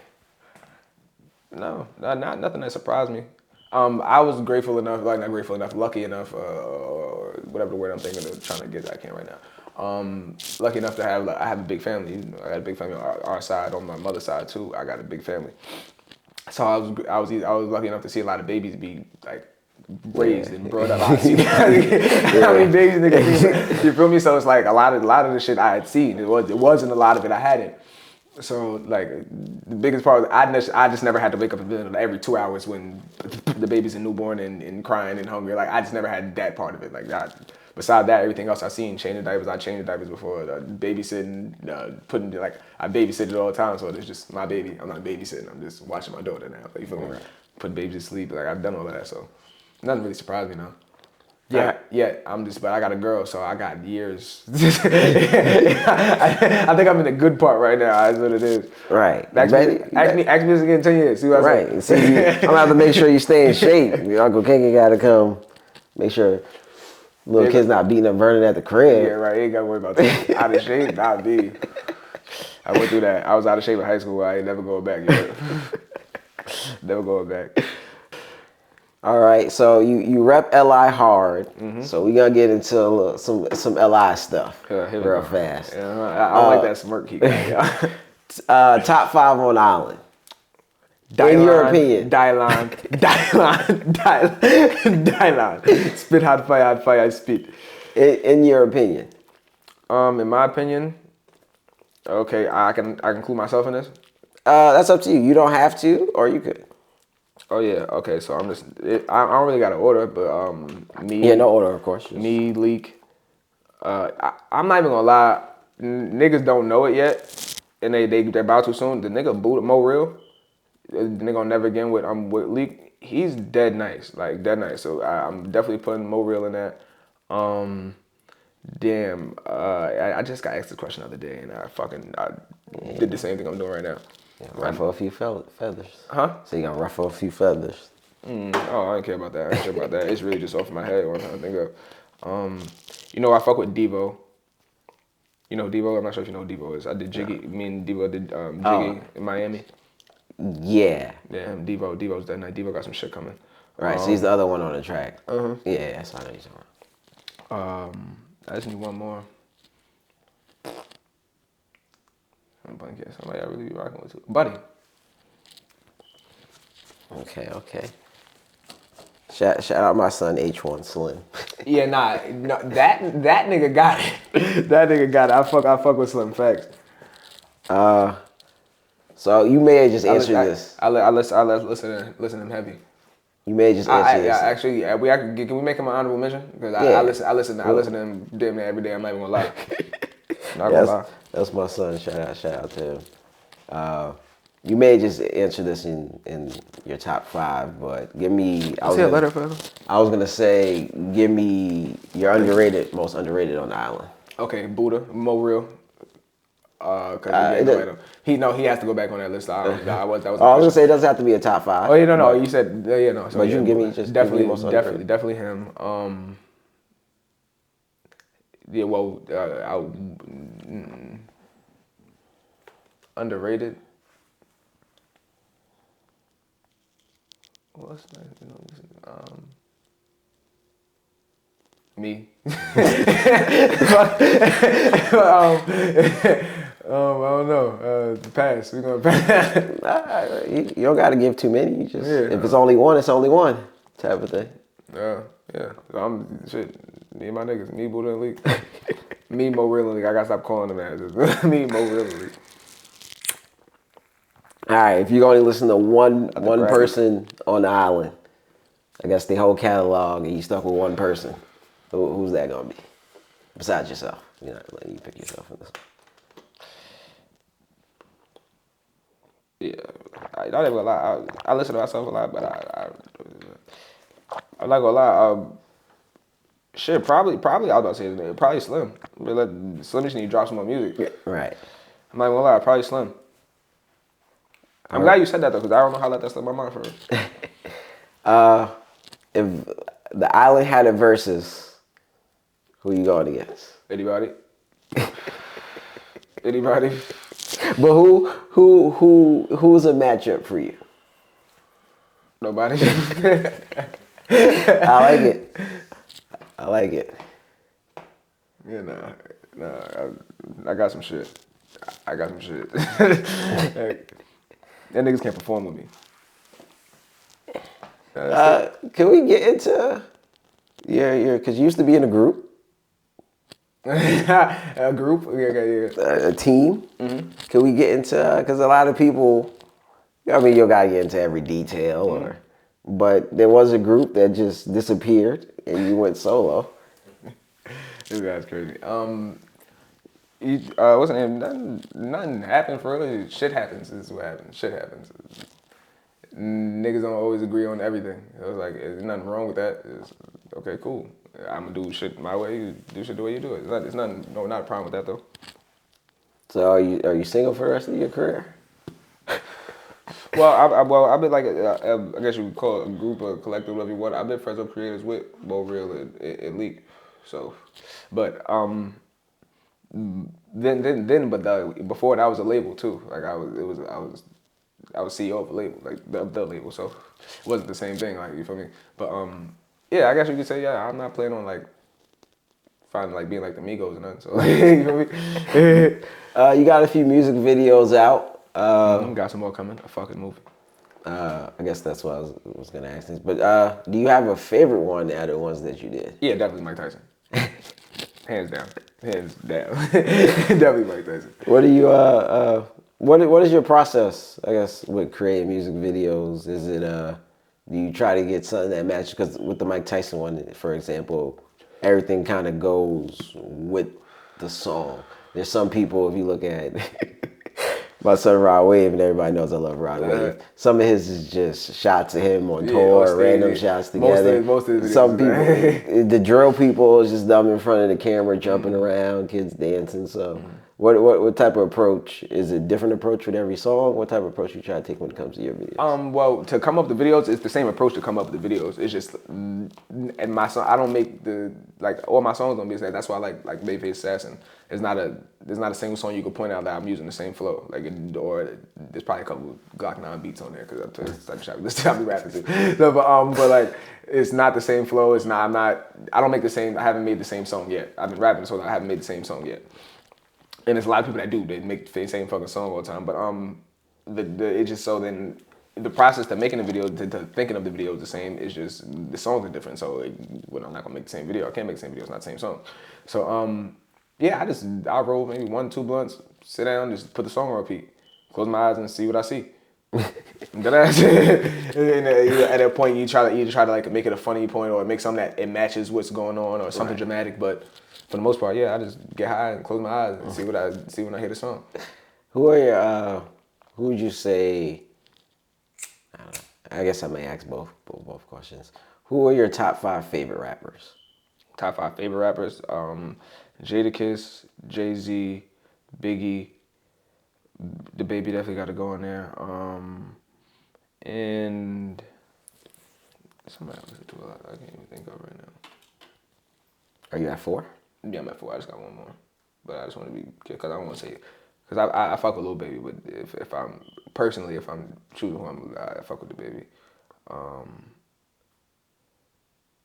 No, not nothing that surprised me. I was lucky enough, or whatever the word I'm thinking of, trying to get, I can't right now. Lucky enough to have, I have a big family. You know, I got a big family on our side, on my mother's side too. I got a big family, so I was lucky enough to see a lot of babies be like raised and brought up. I see how many babies niggas. You feel me? So it's like a lot of the shit I had seen. It wasn't a lot of it I hadn't. So like the biggest part, I just never had to wake up in the middle every 2 hours when the baby's a newborn and crying and hungry. Like I just never had that part of it. Like that. Besides that, everything else I seen, changing diapers. I changed diapers before, babysitting, I babysit it all the time. So it's just my baby. I'm not babysitting. I'm just watching my daughter now. Like, you feel me? Right. Putting babies to sleep. Like I've done all of that. So nothing really surprised me now. But I got a girl, so I got years. I think I'm in the good part right now. That's what it is. Right. Ask me again in 10 years. See what I say? See, I'm gonna have to make sure you stay in shape. Your Uncle Kinky gotta come make sure little kid's not beating up Vernon at the crib. Yeah, right. You ain't gotta worry about that. Out of shape, not me. I went through that. I was out of shape in high school. I ain't never going back. Never going back. All right, so you rep LI hard, so we gonna get into some LI stuff real fast. Yeah, I don't like that smirk he got. Top 5 on island. In your opinion. Dylan. Spit hot fire, spit. In your opinion. In my opinion, okay, I can include myself in this. That's up to you. You don't have to, or you could. Oh yeah, okay. So I don't really got an order, but me. Yeah, no order, of course. Me, Leak. I'm not even gonna lie. Niggas don't know it yet, and they're about to soon. The nigga Bwood, Mo Real, the nigga on Never Again with Leak. He's dead nice, like dead nice. So I'm definitely putting Mo Real in that. I just got asked this question the other day, and I did the same thing I'm doing right now. Yeah, ruffle a few feathers. Huh? So you gonna ruffle a few feathers. Oh, I don't care about that. I don't care about that. It's really just off my head what I'm trying to think of. I fuck with Devo. You know Devo? I'm not sure if you know who Devo is. I did Jiggy. No. Me and Devo did Jiggy in Miami. Yeah. Yeah, Devo's that night. Devo got some shit coming. Right, so he's the other one on the track. Uh-huh. Yeah, that's what I know you're talking about. I just need one more. I'm blanking. Somebody I really be rocking with too. Buddy. Okay. Shout out my son H1 Slim. Yeah, no, that nigga got it. That nigga got it. I fuck with Slim, facts. So you may have just answered this. I listen to him heavy. You may just answer this. Actually, can we make him an honorable mention? Because I listen to him damn near every day. I'm not even gonna lie. Not gonna lie. That's my son. Shout out to him. You may just answer this in your top 5, but give me. Say a letter for him. I was gonna say, give me your most underrated on the island. Okay, Buddha, Mo Real. Cause he has to go back on that list. That was I was gonna say it doesn't have to be a top 5. Oh yeah, no, you said no. So, but you can give me just definitely, most underrated. definitely him. Yeah, well, underrated. What's me. I don't know. Pass. We're gonna pass. You don't gotta give too many. You just if it's only one, it's only one type of thing. Yeah. Me and my niggas. Me, Buddha, and Leak. Me, Mo Real, and Leak. I gotta stop calling them that. Just me, Mo Real, and Leak. All right. If you're only listen to one person on the island, I guess the whole catalog, and you stuck with one person, who's that gonna be? Besides yourself, you know, letting you pick yourself in this. Yeah, I don't even lie. I listen to myself a lot, but I'm not gonna lie. Shit, probably. I was about to say his name. Probably Slim. But Slim just need to drop some more music. Yeah, right. I'm not gonna lie. Probably Slim. I'm glad you said that though, because I don't know how to let that slip my mind for real. If the island had a versus, who you going against? Anybody? Anybody? But who's a matchup for you? Nobody. I like it. Yeah, nah. I got some shit. That niggas can't perform with me. Can we get into because you used to be in a group. A group? Yeah. A team. Mm-hmm. Can we get into, because a lot of people, I mean, you gotta get into every detail, but there was a group that just disappeared and you went solo. This guy's crazy. What's the name? Nothing happened for real. Shit happens. This is what happens. Shit happens. Niggas don't always agree on everything. It was like, there's nothing wrong with that. It's, okay, cool. I'm gonna do shit my way. You do shit the way you do it. It's not a problem with that though. So are you single for the rest of your career? Well, I've been like, I guess you would call it a group or collective, whatever you want. I've been friends with creators with Bo Real and Leak. So, but before that I was a label too. Like I was CEO of a label, like the label. So it wasn't the same thing. Like, you feel me? But yeah, I guess you could say I'm not planning on like finding like being like the Migos and nothing. So you feel me? You got a few music videos out. Got some more coming. A fucking movie. I guess that's what I was gonna ask this. But do you have a favorite one out of the ones that you did? Yeah, definitely Mike Tyson. Hands down. Definitely Mike Tyson. What do you what is your process, I guess, with creating music videos? Is it do you try to get something that matches? Because with the Mike Tyson one, for example, everything kind of goes with the song. There's some people, if you look at my son Rod Wave, and everybody knows I love Rod Wave. Some of his is just shots of him on tour, random shots together. Most of his some people, the drill people is just them in front of the camera, jumping around, kids dancing. So, what type of approach is it? Different approach with every song? What type of approach you try to take when it comes to your videos? Well, to come up with the videos, it's the same approach to come up with the videos. It's just, and my song, I don't make all my songs don't be the same. That's why I like Babyface Assassin. There's not a single song you can point out that I'm using the same flow. Or there's probably a couple Glock 9 beats on there because this time we rapping too. So, but like it's not the same flow. It's not. I don't make the same. I haven't made the same song yet. I've been rapping, so I haven't made the same song yet. And there's a lot of people that do. They make the same fucking song all the time. But it's just so then the process to making the video to thinking of the video is the same. It's just the songs are different. So I'm not gonna make the same video. I can't make the same video. It's not the same song. So yeah, I roll maybe 1-2 blunts, sit down, just put the song on repeat, close my eyes and see what I see. And at that point, you try to like make it a funny point or make something that it matches what's going on or something dramatic. But for the most part, I just get high and close my eyes and see when I hear the song. Who are who would you say? I don't know. I guess I may ask both questions. Who are your top 5 favorite rappers? Top 5 favorite rappers: Jadakiss, Jay-Z, Biggie. The Baby definitely got to go in there. And somebody else to a lot I can't even think of right now. Are you at 4? Yeah, I'm at 4. I just got one more, but I just want to be because I don't want to say it because I fuck with Lil Baby, but if I'm personally if I'm choosing who I fuck with the Baby.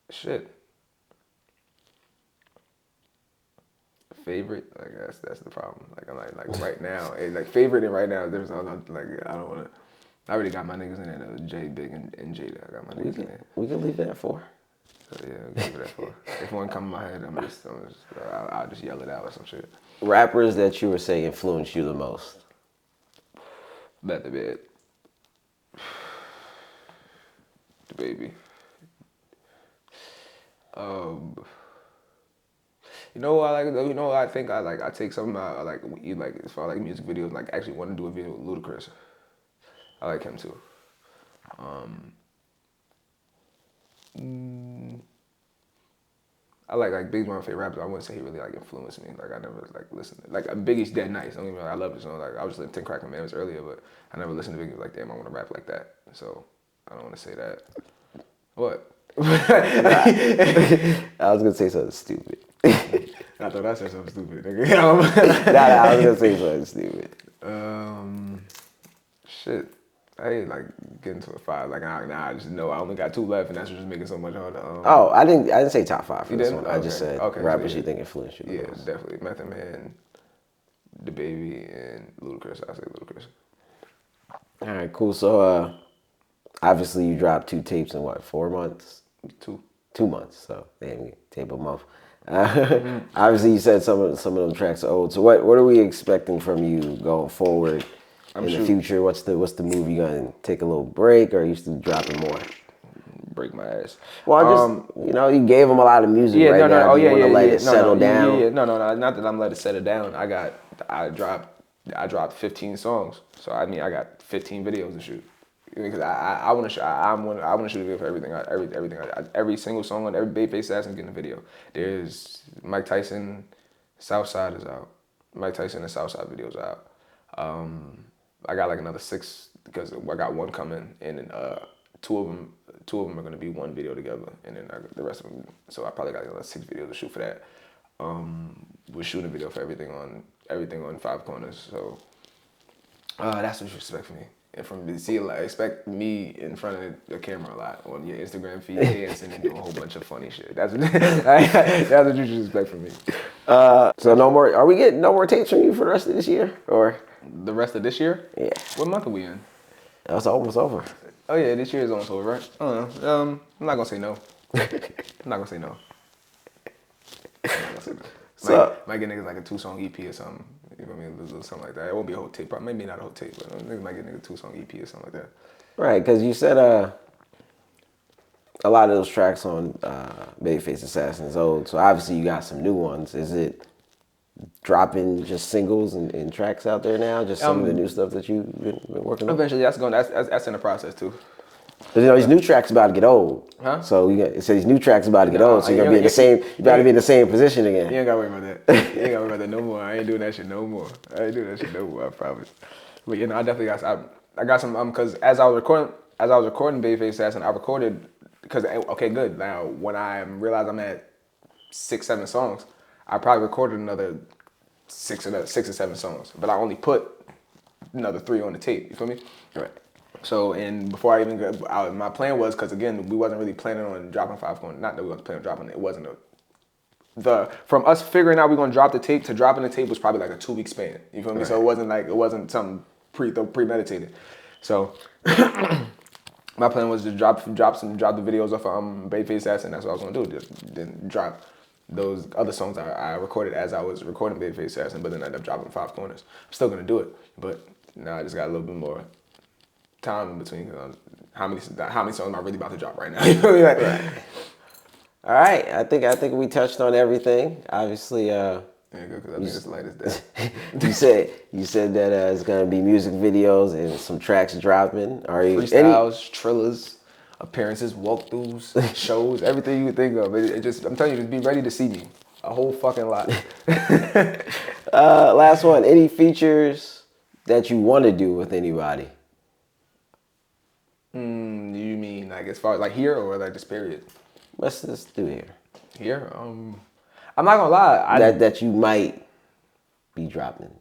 Shit. Favorite, like that's the problem. Like I'm like right now, like favorite and right now. There's like I don't want to. I already got my niggas in there. Jay, Big, and Jada. I got my niggas in there. We can leave it at 4. So yeah, I'll give it that 4. If one come in my head, I'll just yell it out or some shit. Rappers that you would say influenced you the most? Bet the bed. The Baby. You know what I like? You know what I think I like? I take some I like as far as like music videos, like actually want to do a video with Ludacris. I like him too. I like Biggie's one of my favorite rappers. I wouldn't say he really like influenced me. Like I never like listened. Like Biggie's dead nice. Don't get me wrong. I love his song. Like I was listening to 10 Crack Commandments earlier, but I never listened to Biggie like damn. I want to rap like that. So I don't want to say that. What? I was gonna say something stupid. I thought I said something stupid. Nigga. I was gonna say something stupid. Shit. I ain't like getting to a 5. Like I just know I only got 2 left, and that's just making so much harder. I didn't say top 5 for this one. Okay. I just said rappers you think influenced you the Yeah, most. definitely. Method Man, The Baby, and Ludacris. I say Ludacris. All right, cool. So obviously you dropped 2 tapes in what, 4 months? 2 months. So damn, you tape a month. Obviously you said some of them tracks are old. So what are we expecting from you going forward? In the future, what's the move? You gonna take a little break, or are you still dropping more? Break my ass. Well, just you gave them a lot of music right now. You want to let it settle down? No. Not that I'm letting it settle down. I dropped 15 songs. So I mean, I got 15 videos to shoot. Because I want to shoot. I want to shoot a video for everything. Every single song on every Babyface Assassin getting a video. There's Mike Tyson, Southside is out. Mike Tyson and Southside videos out. I got like another 6 because I got 1 coming, and then two of them are gonna be 1 video together, and then the rest of them. So I probably got another 6 videos to shoot for that. We're shooting a video for everything on 5 corners. So that's what you expect from me. And from expect me in front of the camera a lot on your Instagram feed, dancing and doing a whole bunch of funny shit. That's what you should expect from me. So no more. Are we getting no more tapes from you for the rest of this year, or the rest of this year? Yeah. What month are we in? That's almost over. Oh yeah, this year is almost over, right? I don't know. I'm not gonna say no. I'm not gonna say no. So might get niggas like a 2-song EP or something. You know what I mean? Something like that. It won't be a whole tape. Maybe not a whole tape, but niggas might get nigga 2-song EP or something like that. Right, because you said a lot of those tracks on Babyface Assassin is old. So obviously you got some new ones. Is it dropping just singles and tracks out there now? Just some of the new stuff that you've been working on? Eventually, that's in the process too. But these new tracks about to get old. Huh? So these new tracks about to get old. So you're gonna be in the same. You gotta be in the same position again. You ain't gotta worry about that. You ain't gotta worry about that no more. I ain't doing that shit no more. I promise. But I definitely got some. Because as I was recording Babyface Assassin, I recorded because okay, good. Now when I realize I'm at 6-7 songs, I probably recorded another 6 or 7 songs. But I only put another 3 on the tape. You feel me? Right. So, and before I even got out, my plan was, because again, we wasn't really planning on dropping 5 corners. Not that we wasn't planning on dropping it. It wasn't from us figuring out we're going to drop the tape to dropping the tape was probably like a 2-week span. You feel me? Right. So it wasn't something premeditated. So my plan was to drop the videos off Babyface Assassin. That's what I was going to do. Just then drop those other songs I recorded as I was recording Babyface Assassin, but then I ended up dropping 5 corners. I'm still going to do it, but now I just got a little bit more time in between. How many songs am I really about to drop right now? You know what I mean? All right. I think we touched on everything. Obviously, Yeah, good, because I think this light is dead. You said that it's gonna be music videos and some tracks dropping. Are you Freestyles, trillers, appearances, walkthroughs, shows, everything you could think of. It just, I'm telling you, just be ready to see me. A whole fucking lot. Last one. Any features that you want to do with anybody? You mean like as far as like here or like this period? Let's just do here. Here, I'm not gonna lie. That you might be dropping.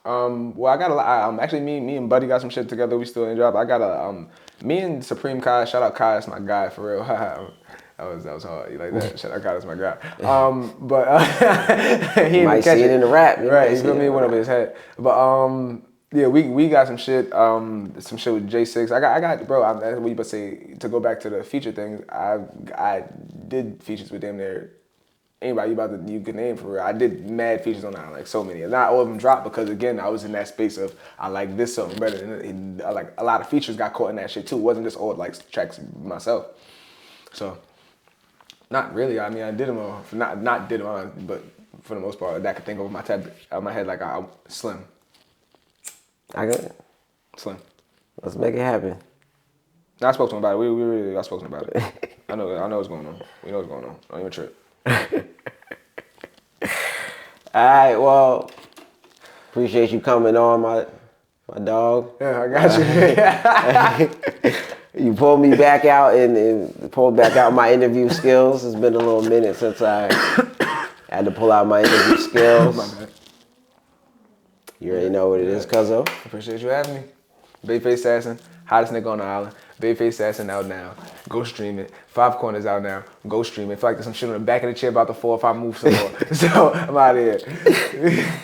Well, I got a lot. Actually, me and Buddy got some shit together. We still in job. I got me and Supreme Kai. Shout out Kai, that's my guy for real. that was hard. You like that? Shout out Kai, that's my guy. But he might see it in the rap, right? You feel me? Went over his head. But yeah, we got some shit. Some shit with J6. I got, bro. That's what you about to say. To go back to the feature things, I did features with them there. Anybody you could name for real. I did mad features on that, like so many. Not all of them dropped because again, I was in that space of I like this song better. And like a lot of features got caught in that shit too. It wasn't just all like tracks myself. So not really. I mean, I did them all. Not did them all, but for the most part, that I could think of my head like Slim. I got it. Slim. Let's make it happen. I spoke to him about it. We really got spoken about it. I know what's going on. We know what's going on. Don't even trip. All right, well, appreciate you coming on, my dog. Yeah, I got you. You pulled me back out and pulled back out my interview skills. It's been a little minute since I had to pull out my interview skills. My bad. You already know what it is, cuzzo. Appreciate you having me. Babyface Assassin, hottest nigga on the island. Babyface Assassin out now. Go stream it. 5 Corners out now. Go stream it. I feel like there's some shit on the back of the chair about to fall if I move some more. So I'm out of here.